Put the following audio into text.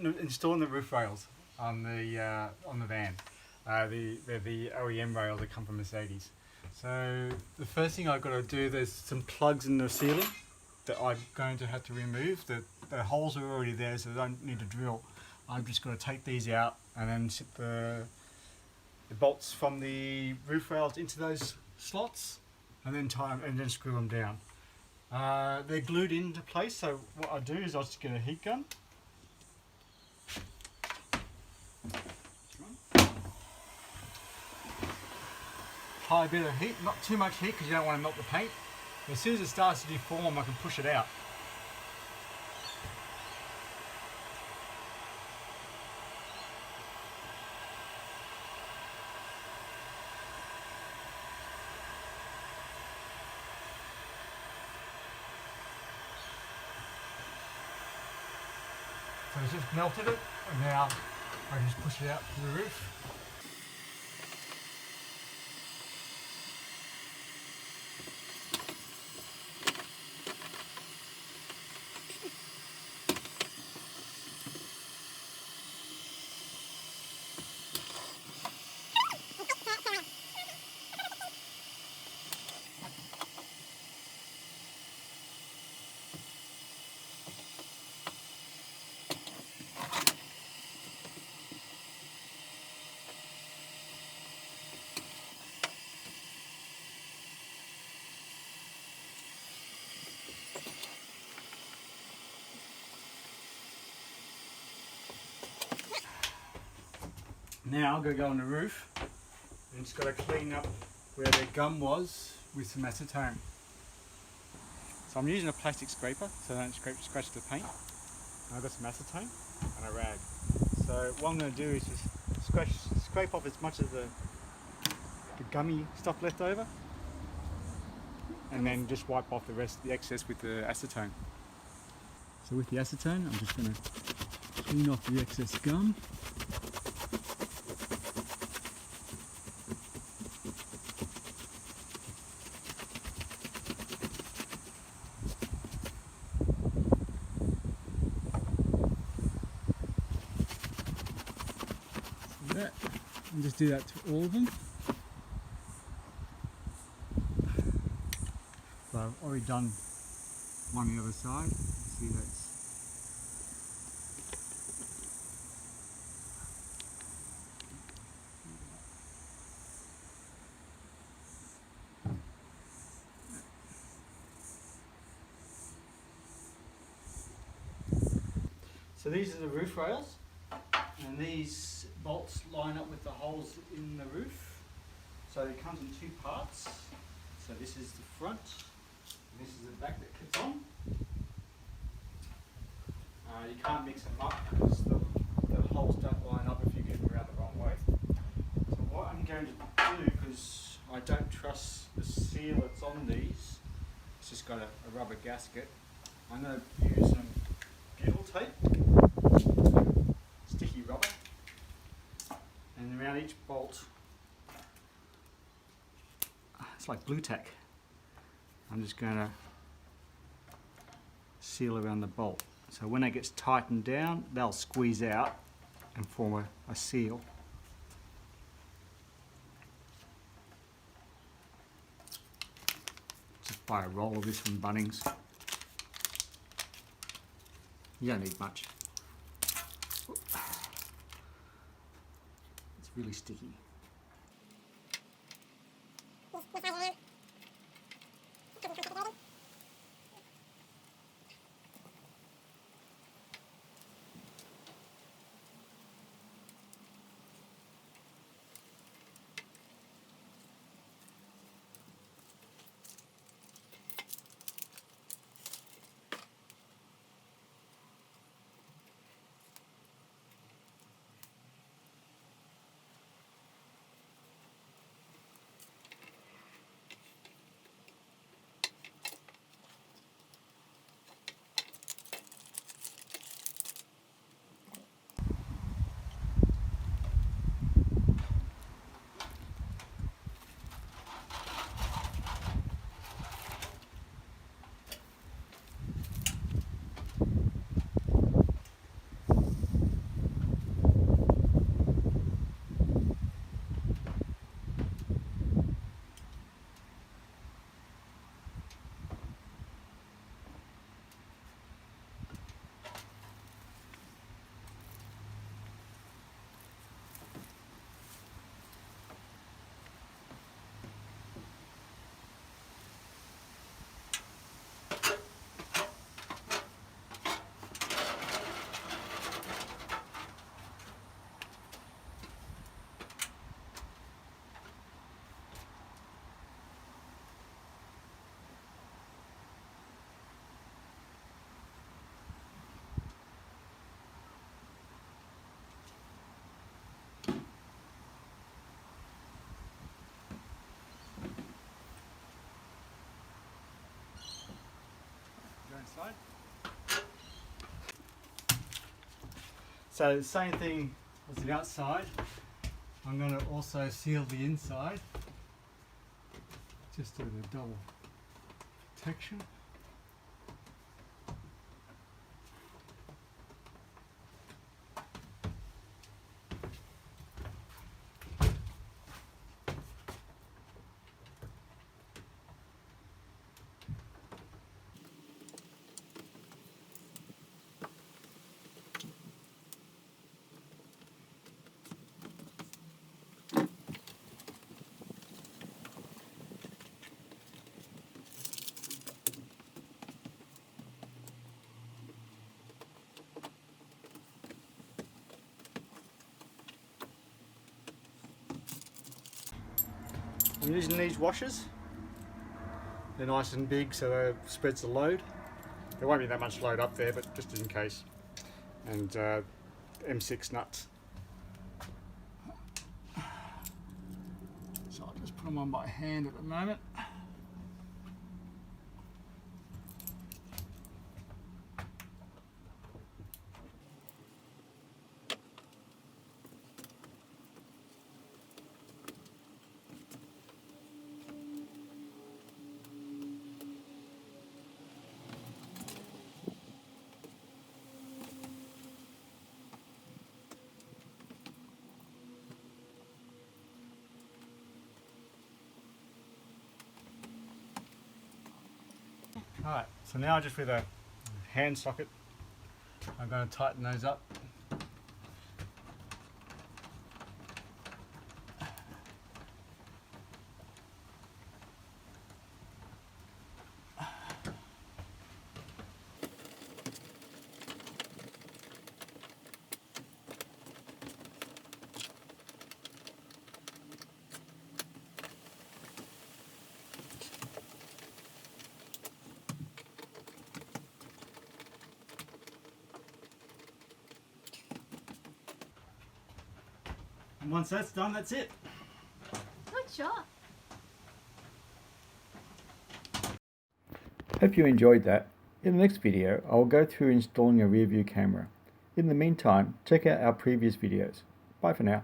installing the roof rails on the van. They're the OEM rails that come from Mercedes. So the first thing I've got to do, there's some plugs in the ceiling that I'm going to have to remove. The holes are already there, so I don't need to drill. I've just got to take these out and then sit the bolts from the roof rails into those slots, and then tie them and then screw them down. They're glued into place, so what I do is I just get a heat gun. Apply a bit of heat, not too much heat because you don't want to melt the paint. As soon as it starts to deform, I can push it out. So it's just melted it, and now I can just push it out to the roof. Now I'm going to go on the roof and just got to clean up where the gum was with some acetone. So I'm using a plastic scraper so I don't scratch the paint. And I've got some acetone and a rag. So what I'm going to do is just scrape off as much of the gummy stuff left over, and then just wipe off the excess with the acetone. So with the acetone, I'm just going to clean off the excess gum. And just do that to all of them. So I've already done one on the other side. See that's so these are the roof rails. And these bolts line up with the holes in the roof. So it comes in two parts. So this is the front, and this is the back that clips on. You can't mix them up because the holes don't line up if you get them around the wrong way. So what I'm going to do, because I don't trust the seal that's on these, it's just got a rubber gasket, I'm going to use some butyl tape. Sticky rubber, and around each bolt, it's like glue tack. I'm just going to seal around the bolt. So when it gets tightened down, they'll squeeze out and form a seal. Just buy a roll of this from Bunnings. You don't need much. It's really sticky. So the same thing as the outside. I'm going to also seal the inside, just with a double protection. I'm using these washers. They're nice and big, so they spreads the load. There won't be that much load up there, but just in case. And M6 nuts. So I'll just put them on by hand at the moment. Alright, so now just with a hand socket, I'm going to tighten those up. And once that's done, that's it. Good shot. Hope you enjoyed that. In the next video, I will go through installing a rear view camera. In the meantime, check out our previous videos. Bye for now.